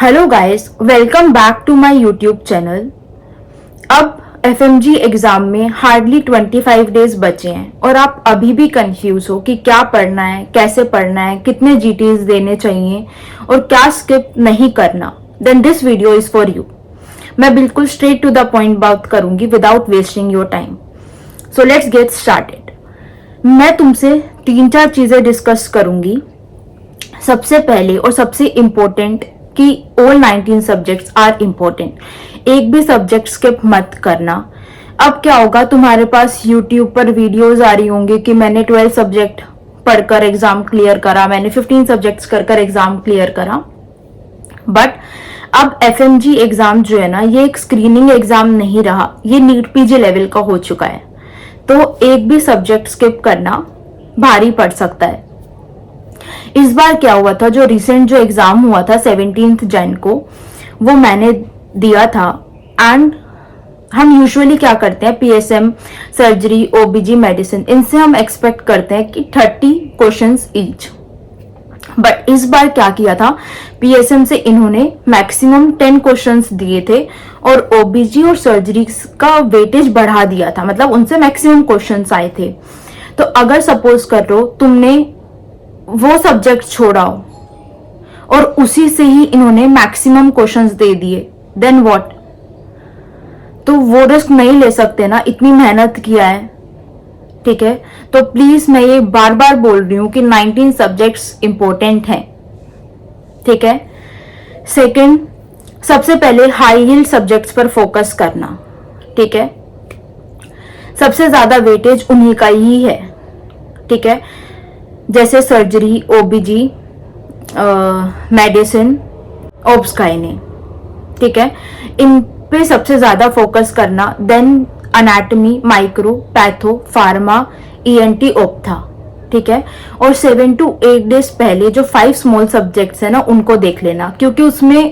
Hello guys, welcome back to my YouTube channel. अब FMG exam में hardly 25 days बचे हैं और आप अभी भी कंफ्यूज हो कि क्या पढ़ना है, कैसे पढ़ना है, कितने जीटीज देने चाहिए और क्या स्किप नहीं करना। Then this video is for you. मैं बिल्कुल स्ट्रेट टू द पॉइंट बात करूंगी without wasting your time. So let's get started. मैं तुमसे 3-4 चीजें डिस्कस करूंगी। सबसे पहले और सबसे इम्पोर्टेंट कि ऑल 19 सब्जेक्ट्स आर इम्पोर्टेंट। एक भी सब्जेक्ट स्किप मत करना। अब क्या होगा, तुम्हारे पास यूट्यूब पर वीडियोस आ रही होंगी कि मैंने 12 सब्जेक्ट पढ़कर एग्जाम क्लियर करा, मैंने 15 सब्जेक्ट्स कर एग्जाम क्लियर करा। बट अब एफएमजी एग्जाम जो है ना, ये एक स्क्रीनिंग एग्जाम नहीं रहा, ये नीट पीजी लेवल का हो चुका है। तो एक भी सब्जेक्ट स्किप करना भारी पड़ सकता है। इस बार क्या हुआ था, जो रिसेंट जो एग्जाम हुआ था 17 जन को, वो मैंने दिया था। एंड हम यूजुअली क्या करते हैं, पीएसएम, सर्जरी, ओबीजी, मेडिसिन, इनसे हम एक्सपेक्ट करते हैं कि 30 क्वेश्चंस ईच। बट इस बार क्या किया था, पीएसएम से इन्होंने मैक्सिमम 10 क्वेश्चंस दिए थे और ओबीजी और सर्जरी का वेटेज बढ़ा दिया था, मतलब उनसे मैक्सिमम क्वेश्चंस आए थे। तो अगर सपोज करो तुमने वो सब्जेक्ट छोड़ा हो और उसी से ही इन्होंने मैक्सिमम क्वेश्चंस दे दिए, देन व्हाट? तो वो रिस्क नहीं ले सकते ना, इतनी मेहनत किया है। ठीक है, तो प्लीज मैं ये बार बार बोल रही हूं कि 19 सब्जेक्ट्स इंपॉर्टेंट हैं। ठीक है। सेकंड, सबसे पहले हाई हील्ड सब्जेक्ट्स पर फोकस करना। ठीक है, सबसे ज्यादा वेटेज उन्हीं का ही है। ठीक है, जैसे सर्जरी, ओबीजी, मेडिसिन, ऑब्स गायने। ठीक है, इन पे सबसे ज्यादा फोकस करना। Then anatomy, micro, patho, pharma, ENT, ophtha. ठीक है, और 7 to 8 डेज पहले जो 5 स्मॉल सब्जेक्ट्स है ना, उनको देख लेना, क्योंकि उसमें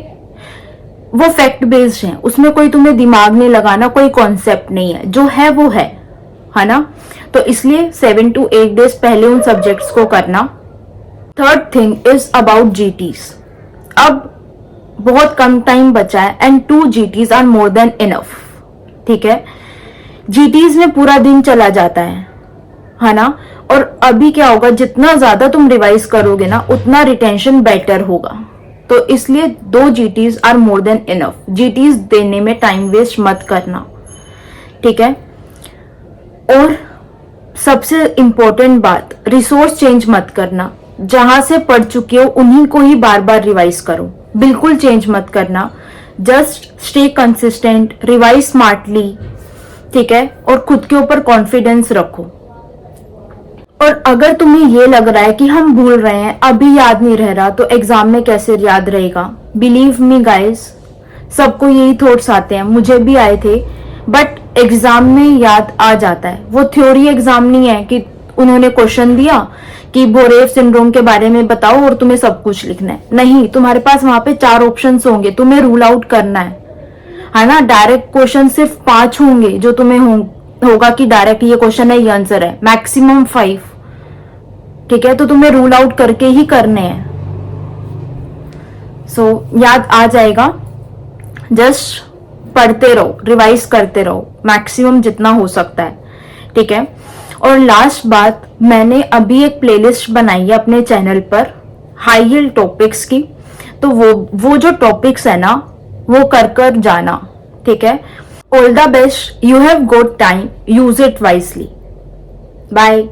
वो फैक्ट बेस्ड है, उसमें कोई तुम्हें दिमाग नहीं लगाना, कोई कॉन्सेप्ट नहीं है, जो है वो है ना। तो इसलिए 7 to 8 डेज पहले उन सब्जेक्ट्स को करना। Third thing is about GTs. अब बहुत कम टाइम बचा है and 2 GTs are more than enough. ठीक है, जीटीज में पूरा दिन चला जाता है ना। और अभी क्या होगा, जितना ज्यादा तुम रिवाइज करोगे ना, उतना रिटेंशन बेटर होगा। तो इसलिए 2 GTs are more than enough. जीटीज देने में टाइम वेस्ट मत करना। ठीक है, और सबसे इंपॉर्टेंट बात, रिसोर्स चेंज मत करना। जहां से पढ़ चुके हो उन्हीं को ही बार बार रिवाइज करो, बिल्कुल चेंज मत करना। Just stay consistent, revise smartly. ठीक है, और खुद के ऊपर कॉन्फिडेंस रखो। और अगर तुम्हें ये लग रहा है कि हम भूल रहे हैं, अभी याद नहीं रह रहा, तो एग्जाम में कैसे याद रहेगा? बिलीव मी गाइस, सबको यही थॉट्स आते हैं, मुझे भी आए थे। बट एग्जाम में याद आ जाता है। वो थ्योरी एग्जाम नहीं है कि उन्होंने क्वेश्चन दिया कि बोरेव सिंड्रोम के बारे में बताओ और तुम्हें सब कुछ लिखना है। नहीं, तुम्हारे पास वहां पे 4 ऑप्शंस होंगे, तुम्हें रूल आउट करना है ना। डायरेक्ट क्वेश्चन सिर्फ 5 होंगे जो तुम्हें होगा कि डायरेक्ट ये क्वेश्चन है, ये आंसर है। मैक्सिमम 5। ठीक है, तो तुम्हें रूल आउट करके ही करने हैं। सो याद आ जाएगा। जस्ट पढ़ते रहो, रिवाइज करते रहो, मैक्सिमम जितना हो सकता है। ठीक है, और लास्ट बात, मैंने अभी एक प्लेलिस्ट बनाई है अपने चैनल पर हाई हील्ड टॉपिक्स की। तो वो जो टॉपिक्स है ना, वो कर जाना। ठीक है, all the best, you have got time, use it wisely. Bye.